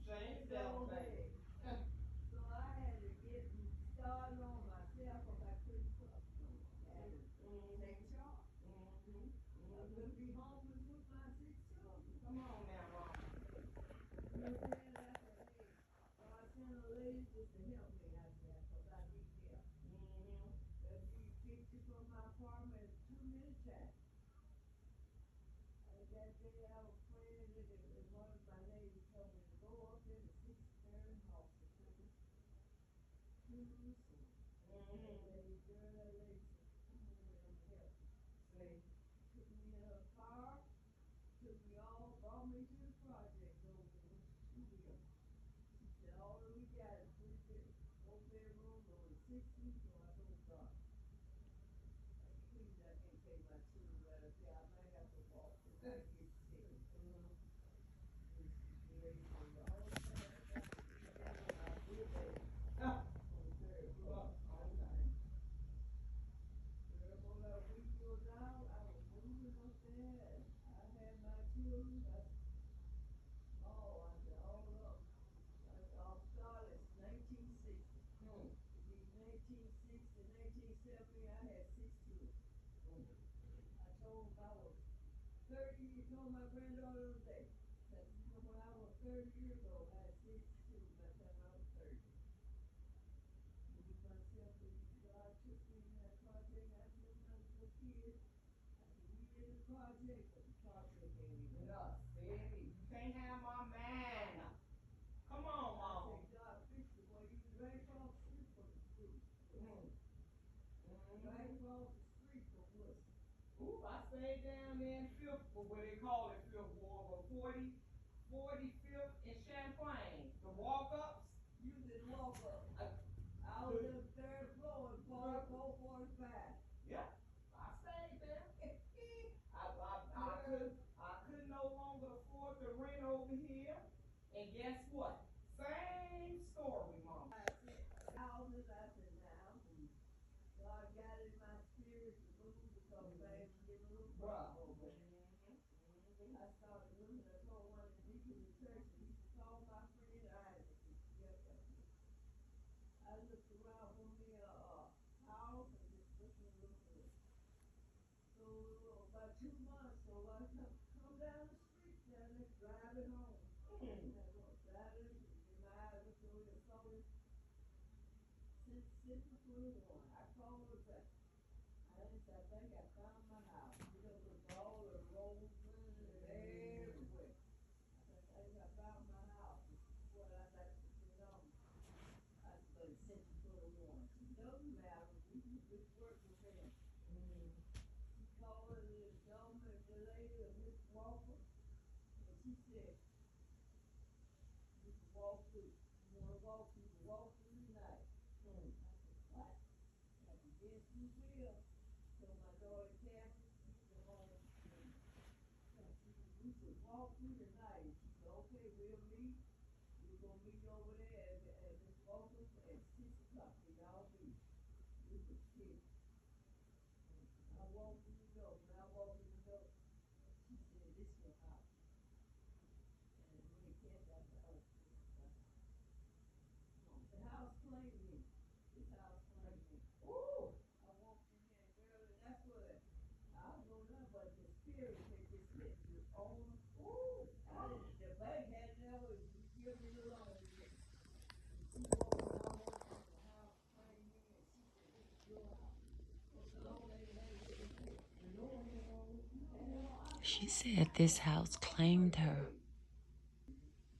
Change that thing. So I had to get started on myself because I couldn't cook no more. I had to take charge. I couldn't be homeless with my 6 children. Come on now, mama. You know what I'm saying? I said, hey, God sent a lady just to help me. I said, because I need help. Let me kick you from my apartment 2 minutes time. And that day I was praying and one of my neighbors told me to go up in the 6th house and put it to the sun. That lady, girl, that lady said, come on in, I'm help you. See? Took me in her car, took me all, brought me to the project over there, 2 years. She said, all that we got is 4 bedrooms on the 16th floor. I told God, please, I can't take my children right up there. I might have to walk if I get sick. And she lady said, all the time I got to be there when I get there. On the 3rd floor. Girl, for about a week goes out, I was moving up there, and I had my children, I said, all up. I'll start at 1960. Between 1960 and 1970, I had 6 children. I told them I was 30, you told my granddaughter today, that when I was 30 years old, I had 6 children by the time I was 30. Me, myself, and God took me in that project. I told my little kids, I said, we in the project, but the project ain't even Yeah, see? You can't have my man. Come on, I mama. said, God, fix it. Boy, you right across the street from the school. Right across the street from Worcester. Ooh, I stayed down there in Fifth, what they call it, Fifth Ward, 45th in Champlain. The walk-ups. You didn't walk up. I was on the 3rd floor in 445. Yeah, I stayed there. I could no longer afford the rent over here. And guess what? Same story, mama. I said, houses, I said, now, God got it in my spirit to move because things were getting a little rough over there. I started looking, I told one of the deacons in church, and he said, call my friend Isaac. He said, yep. I looked around for me a house and just looking a little bit. So about 2 months, so I come down the street down there, driving home. And I was driving, and my eyes looked over and saw this 621. I called her back. I think I found my house. You know, with all the roads and everywhere. I think I found my house. This is what I like to put on. I said, but it's 621. It doesn't matter. We can just work with them. She called her the government, the lady, Miss Walker, and she said, you can walk through. You wanna walk, you can walk through tonight. I said, what? I said, yes, you will. So my daughter Kathy, she said, oh, we could walk through tonight. And she said, okay, we'll meet. We're gonna meet over there at Miss Walker's at 6 o'clock. So y'all meet. We could see. I walked through the door. When I walked through the door, she said, this is your house. And me and Kathy, I said, oh, this is my house. The house claimed me. This house claimed me. Ooh. I walked in there, girl, and that's what I don't know nothing but the spirit that just hit me on. Ooh. The bank had never give me the loan yet. And she walked in, I walked in the house, claimed me, and she said, this is your house. The Lord ain't had it with me. The Lord ain't always had it. She said this house claimed her.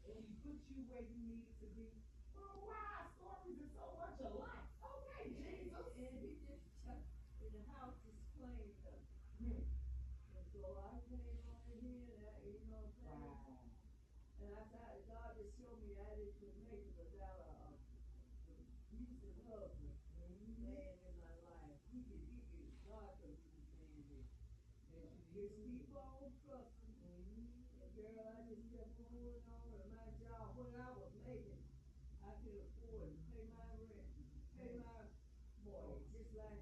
And he put you where you needed to be. Well, why stories is so much alike? Okay, Jesus. And he just, and the house just claimed her. And so I came on in here, and you know what I'm saying? Wow. And I thought God just showed me I didn't make it without a decent husband, man in my life. God could be the man there. And just keep on trusting. And girl, I just kept holding on to my job. What I was making, I could afford to pay my rent, pay my mortgage, just like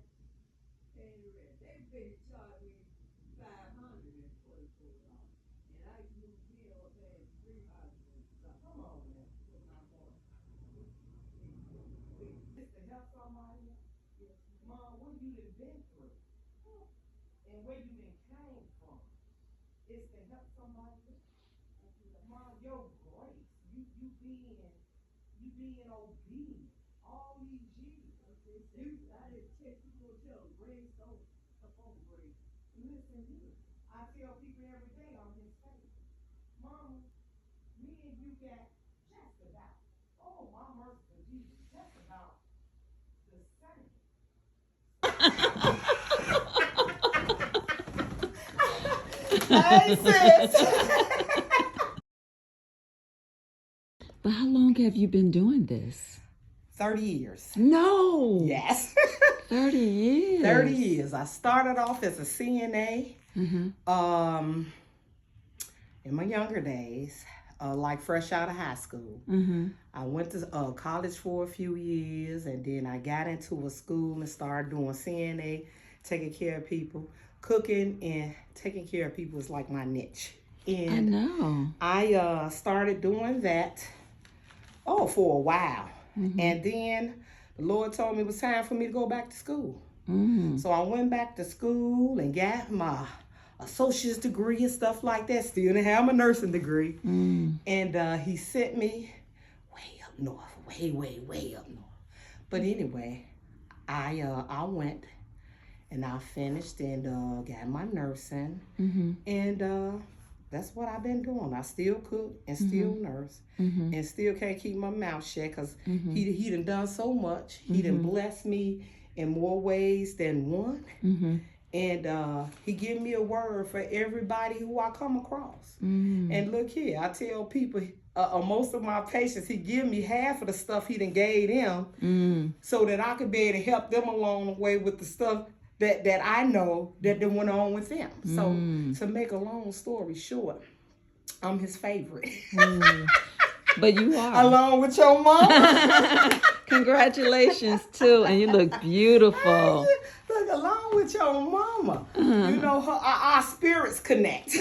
paying the rent. They been charging me $524. And I used to move here paying $300. Come on now. been through and where you been came from. It's to help somebody. Mom, your grace, you being obedient all these years. I didn't check people tell them, grace, don't up on grace. Listen here. I tell people every day on his face, Mama, me and you got just about, oh my mercy, Jesus, just about the same. Hey, sis. But how long have you been doing this? 30 years. No. Yes. 30 years. 30 years. I started off as a CNA. Mm-hmm. In my younger days, like fresh out of high school. Mm-hmm. I went to college for a few years, and then I got into a school and started doing CNA, taking care of people. Cooking and taking care of people is like my niche. And I know. I started doing that, for a while. Mm-hmm. And then the Lord told me it was time for me to go back to school. Mm-hmm. So I went back to school and got my associate's degree and stuff like that. Still didn't have my nursing degree. Mm-hmm. And he sent me way up north, way up north. But anyway, I went and I finished and got my nursing. Mm-hmm. And that's what I've been doing. I still cook and still nurse and still can't keep my mouth shut because he done so much. He done blessed me in more ways than one. Mm-hmm. And he give me a word for everybody who I come across. Mm-hmm. And look here, I tell people, most of my patients, he give me half of the stuff he done gave them so that I could be able to help them along the way with the stuff that I know that went on with them. So to make a long story short, I'm his favorite. But you are. Along with your mama. Congratulations too, and you look beautiful. Look, along with your mama. You know, our spirits connect.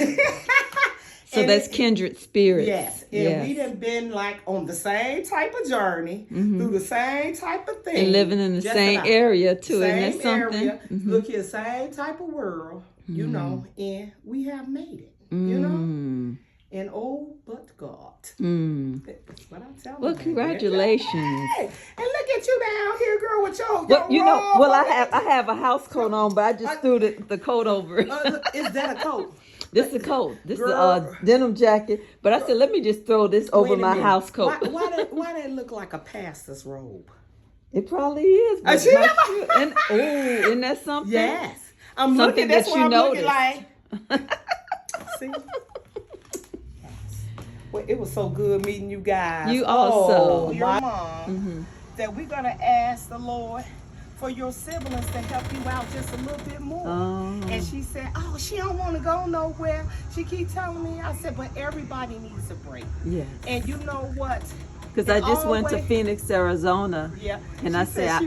So and that's kindred spirits. Yes, and we done been like on the same type of journey, through the same type of thing. And living in the same area too, isn't that something? Area, look here, same type of world, you know, and we have made it, you know? And oh, but God. That's what I'm telling you. Well, congratulations. Hey, and look at you down here, girl, with your Well, you know, robe. well, I have a house coat on, but I just threw the coat over it. Is that a coat? This is a coat. This is Girl. a denim jacket. But I said, let me just throw this over Wait a my minute. house coat. Why did it look like a pastor's robe? It probably is. But see? not sure. And isn't that something? Yes. I'm Something looking, that's that what you I'm looking noticed. like. See? Well, it was so good meeting you guys. You also. Your mom. That we're going to ask the Lord for your siblings to help you out just a little bit more. And she said, she don't want to go nowhere. She keep telling me. I said, but everybody needs a break. Yes. And you know what? Because I just went to Phoenix, Arizona. Yeah. And I said,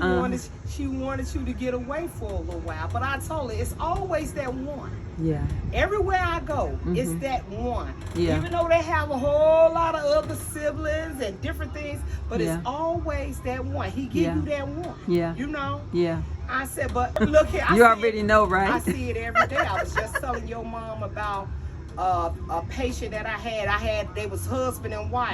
she wanted you to get away for a little while. But I told her, it's always that one. Yeah. Everywhere I go, it's that one. Yeah. Even though they have a whole lot of other siblings and different things, but it's always that one. He give you that one. Yeah. You know? Yeah. I said, but look here. You already know, right? I see it every day. I was just telling your mom about a patient that I had. They was husband and wife.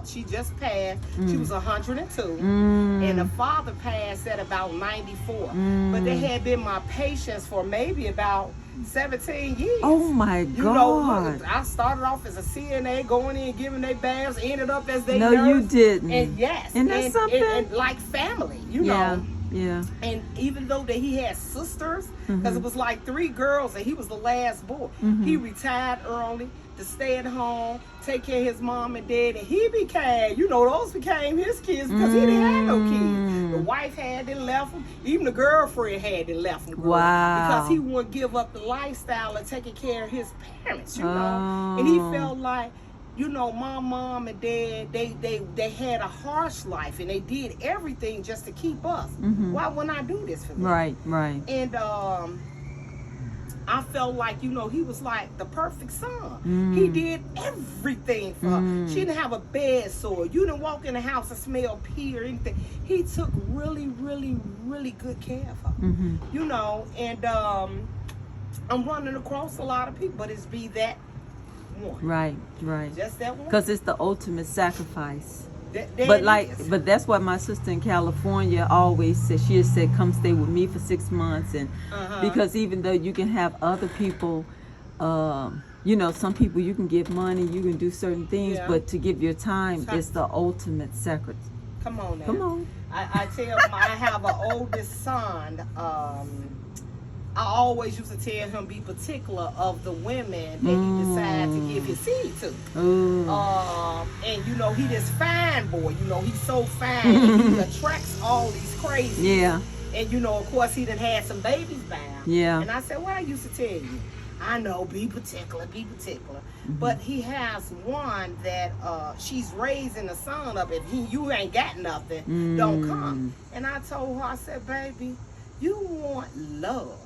She just passed. She was 102, and the father passed at about 94. But they had been my patients for maybe about 17 years. Oh my You God! know, look, I started off as a CNA, going in, giving they baths, ended up as they No, nurse. you didn't. And yes, and that's something. And like family, you know. Yeah. And even though that he had sisters, because it was like 3 girls and he was the last boy, he retired early to stay at home, take care of his mom and dad, and he became, those became his kids because he didn't have no kids. The wife had and left him, even the girlfriend had and left him. Wow. Because he wouldn't give up the lifestyle of taking care of his parents, you know. And he felt like, my mom and dad, they had a harsh life and they did everything just to keep us. Why wouldn't I do this for them? Right. And I felt like, you know, he was like the perfect son. He did everything for her. She didn't have a bed sore. You didn't walk in the house and smell pee or anything. He took really, really, really good care of her. You know, and I'm running across a lot of people, but it's be that one. Right, right. Just that one. Because it's the ultimate sacrifice. There But it like, is. but that's what my sister in California always said. She has said, "Come stay with me for 6 months," and because even though you can have other people, you know, some people you can give money, you can do certain things, Yeah. but to give your time is the ultimate sacrifice. Come on now. Come on. I tell I have an oldest son. I always used to tell him be particular of the women that he decide to give his seed to. And you know, he this fine boy. You know, he's so fine. And he attracts all these crazy. Yeah. And you know, of course, he done had some babies by him. Yeah. And I said, well, I used to tell you, I know, be particular, be particular. But he has one that she's raising a son up. If you ain't got nothing, don't come. And I told her, I said, baby, you want love.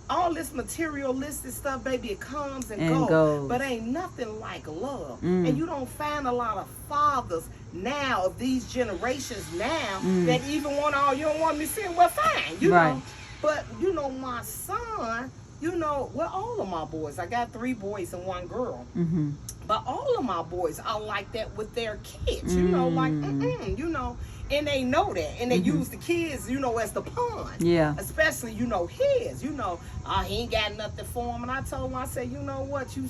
All this materialistic stuff, baby, it comes and goes. But ain't nothing like love. And you don't find a lot of fathers now of these generations now that even want all, you don't want me saying, well, fine, you know. But, you know, my son, you know, well, all of my boys, I got 3 boys and 1 girl. But all of my boys are like that with their kids, you know, like, you know. And they know that, and they use the kids, you know, as the pawn. Yeah. Especially, you know, his, you know, he ain't got nothing for him. And I told him, I said, you know what, you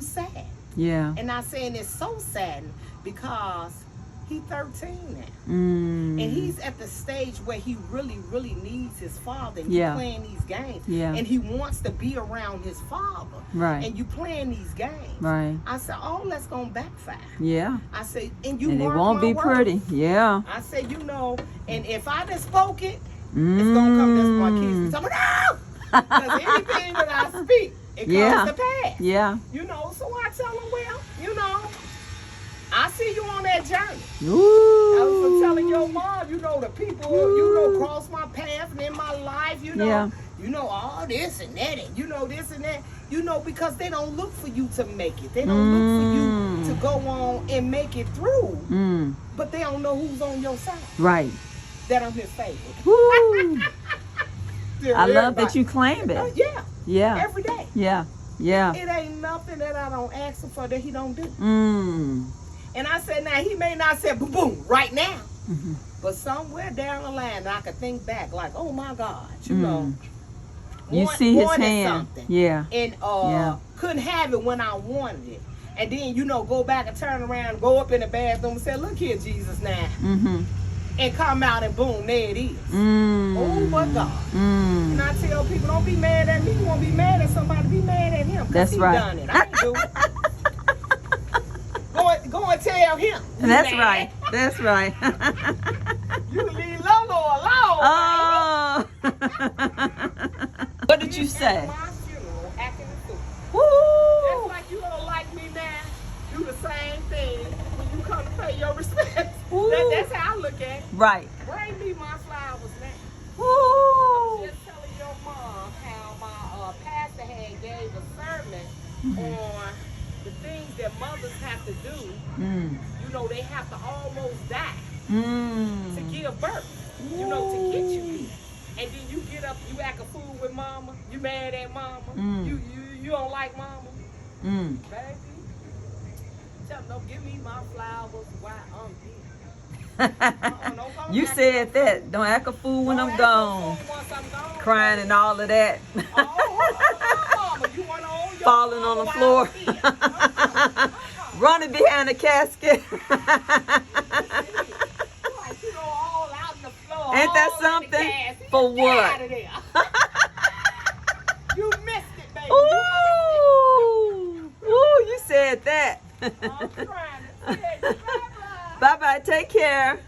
sad. Yeah. And I said, it's so sad because he's 13 now. And he's at the stage where he really, really needs his father. And he's playing these games. And he wants to be around his father. Right. And you playing these games. Right. I said, oh, that's going to backfire. Yeah. I said, and you And it mark won't my be words. pretty. Yeah. I said, you know, and if I just spoke it, it's going to come, that's my kids. Be talking, no! Because anything that I speak, it comes to pass. Yeah. You know, so I tell them, well, you know, I see you on that journey. Ooh. I was telling your mom, you know, the people, you know, cross my path and in my life, you know, you know, all this and that, and you know, this and that, you know, because they don't look for you to make it. They don't look for you to go on and make it through. But they don't know who's on your side. Right. That I'm his favorite. Woo. I love that you claim it. Yeah. Yeah. Every day. Yeah. Yeah. It ain't nothing that I don't ask him for that he don't do. And I said, now, he may not say boom, boom, right now. But somewhere down the line, I could think back like, oh, my God, you know. You see his wanted hand. something. Yeah. And couldn't have it when I wanted it. And then, you know, go back and turn around, go up in the bathroom and say, look here, Jesus, now. And come out and boom, there it is. Oh, my God. And I tell people, don't be mad at me. You won't be mad at somebody. Be mad at him. That's he right. done it. I ain't do it. Go and tell him. That's mad. right. That's right. You leave Logo alone. Oh. What did you say? At my funeral, acting a fool. Woo. Just like you don't like me now, do the same thing when you come to pay your respects. That's how I look at it. Right. Bring me my flowers now. Woo. I was just telling your mom how my pastor had gave a sermon on the things that mothers have to do. You know, they have to almost die to give birth, you know, to get you here. And then you get up, you act a fool with mama, you mad at mama, you don't like mama. Baby, tell them, don't give me my flowers while I'm here. You said that. Don't act a fool when I'm gone. Crying and all of that. Falling on the floor. Running behind the casket. Ain't that something? For what? You missed it, baby. Ooh. Ooh, you said that. I'm crying. Bye-bye. Take care.